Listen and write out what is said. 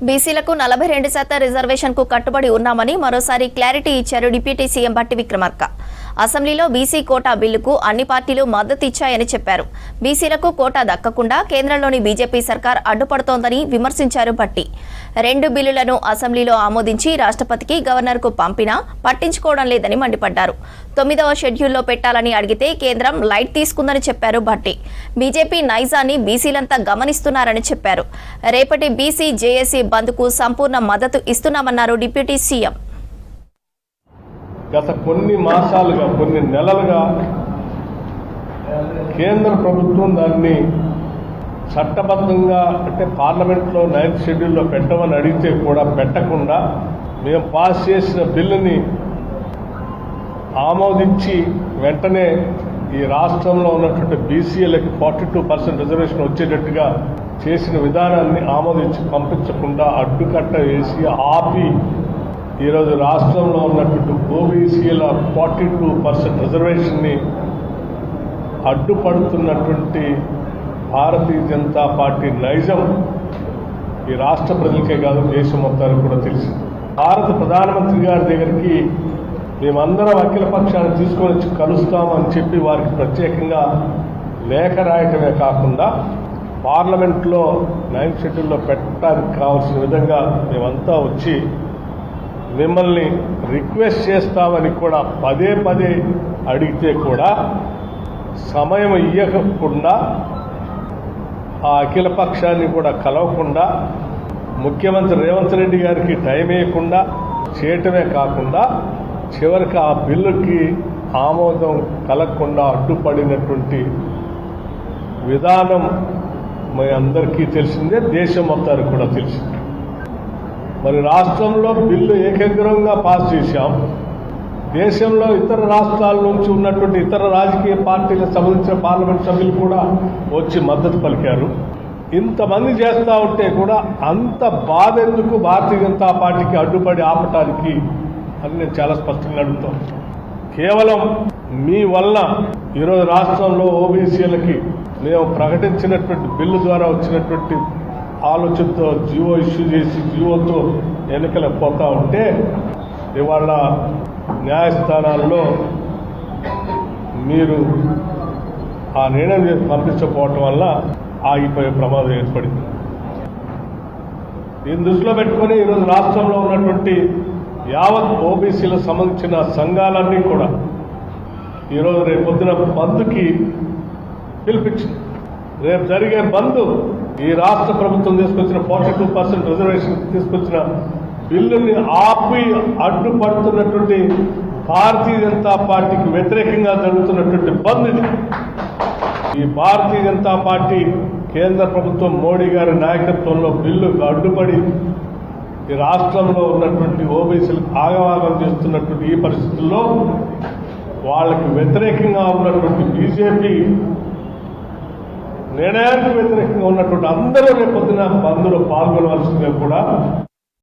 బీసీలకు 42% రిజర్వేషన్కు కట్టుబడి ఉన్నామని మరోసారి క్లారిటీ ఇచ్చారు డిప్యూటీ సీఎం భట్టి విక్రమార్క. అసెంబ్లీలో బీసీ కోటా బిల్లుకు అన్ని పార్టీలు మద్దతు ఇచ్చాయని చెప్పారు. బీసీలకు కోటా దక్కకుండా కేంద్రంలోని బీజేపీ సర్కార్ అడ్డుపడుతోందని విమర్శించారు భట్టి. 2 బిల్లులను అసెంబ్లీలో ఆమోదించి రాష్ట్రపతికి గవర్నర్కు పంపినా పట్టించుకోవడం లేదని మండిపడ్డారు. 9వ షెడ్యూల్లో పెట్టాలని అడిగితే కేంద్రం లైట్ తీసుకుందని చెప్పారు భట్టి. బీజేపీ నైజాన్ని బీసీలంతా గమనిస్తున్నారని చెప్పారు. రేపటి బీసీ జేఏసీ బంద్కు సంపూర్ణ మద్దతు ఇస్తున్నామన్నారు డిప్యూటీ సీఎం. గత కొన్ని మాసాలుగా కొన్ని నెలలుగా కేంద్ర ప్రభుత్వం దాన్ని చట్టబద్ధంగా అంటే పార్లమెంట్లో 9th షెడ్యూల్లో పెట్టమని అడిగితే కూడా పెట్టకుండా మేము పాస్ చేసిన బిల్లుని ఆమోదించి వెంటనే ఈ రాష్ట్రంలో ఉన్నటువంటి బీసీలకు 42% రిజర్వేషన్ వచ్చేటట్టుగా చేసిన విధానాన్ని ఆమోదించి పంపించకుండా అడ్డుకట్ట వేసి ఆపి ఈరోజు రాష్ట్రంలో ఉన్నటువంటి ఓబీసీల 42% రిజర్వేషన్ని అడ్డుపడుతున్నటువంటి భారతీయ జనతా పార్టీ నైజం ఈ రాష్ట్ర ప్రజలకే కాదు దేశం మొత్తానికి కూడా తెలిసింది. భారత ప్రధానమంత్రి గారి దగ్గరికి మేమందరం అఖిల పక్షాన్ని తీసుకొని వచ్చి కలుస్తామని చెప్పి వారికి ప్రత్యేకంగా లేఖ రాయటమే కాకుండా పార్లమెంట్లో 9th షెడ్యూల్లో పెట్టడానికి కావాల్సిన విధంగా మేమంతా వచ్చి మిమ్మల్ని రిక్వెస్ట్ చేస్తామని కూడా పదే పదే అడిగితే కూడా సమయం ఇవ్వకుండా ఆ అఖిల పక్షాన్ని కూడా కలవకుండా ముఖ్యమంత్రి రేవంత్ రెడ్డి గారికి టైం ఇవ్వకుండా చేయటమే కాకుండా చివరికి ఆ బిల్లుకి ఆమోదం కలగకుండా అడ్డుపడినటువంటి విధానం మీ అందరికీ తెలిసిందే, దేశం మొత్తానికి కూడా తెలిసింది. మరి రాష్ట్రంలో బిల్లు ఏకగ్రీవంగా పాస్ చేశాం. దేశంలో ఇతర రాష్ట్రాల నుంచి ఉన్నటువంటి ఇతర రాజకీయ పార్టీలకు సంబంధించిన పార్లమెంట్ సభ్యులు కూడా వచ్చి మద్దతు పలికారు. ఇంతమంది చేస్తూ ఉంటే కూడా అంత బాధ ఎందుకు భారతీయ జనతా పార్టీకి అడ్డుపడి ఆపటానికి అని నేను చాలా స్పష్టంగా అడుగుతాను. కేవలం మీ వల్ల ఈరోజు రాష్ట్రంలో ఓబీసీలకి మేము ప్రకటించినటువంటి బిల్లు ద్వారా వచ్చినటువంటి ఆలోచనతో జీవో ఇష్యూ చేసి జీవోతో ఎన్నికలకు పోతా ఉంటే ఇవాళ న్యాయస్థానాల్లో మీరు ఆ నిర్ణయం చేసి పంపించకపోవటం వల్ల ఆగిపోయే ప్రమాదం ఏర్పడింది. దీన్ని దృష్టిలో పెట్టుకొని ఈరోజు రాష్ట్రంలో ఉన్నటువంటి యావత్ ఓబీసీలకు సంబంధించిన సంఘాలన్నీ కూడా ఈరోజు రేపు పొద్దున బంద్కి పిలిపించింది. రేపు జరిగే బంద్ ఈ రాష్ట్ర ప్రభుత్వం తీసుకొచ్చిన 42% రిజర్వేషన్ తీసుకొచ్చిన బిల్లుని ఆపి అడ్డుపడుతున్నటువంటి భారతీయ జనతా పార్టీకి వ్యతిరేకంగా జరుగుతున్నటువంటి బంద్ ఇది. ఈ భారతీయ జనతా పార్టీ కేంద్ర ప్రభుత్వం మోడీ గారి నాయకత్వంలో బిల్లుకు అడ్డుపడి ఈ రాష్ట్రంలో ఉన్నటువంటి ఓబీసీలకు ఆగవాగం చేస్తున్నటువంటి ఈ పరిస్థితుల్లో వాళ్ళకి వ్యతిరేకంగా ఉన్నటువంటి బీజేపీ నిర్ణయానికి వ్యతిరేకంగా ఉన్నటువంటి అందరూ రేపొద్దున బంద్లో పాల్గొనవలసిందిగా కూడా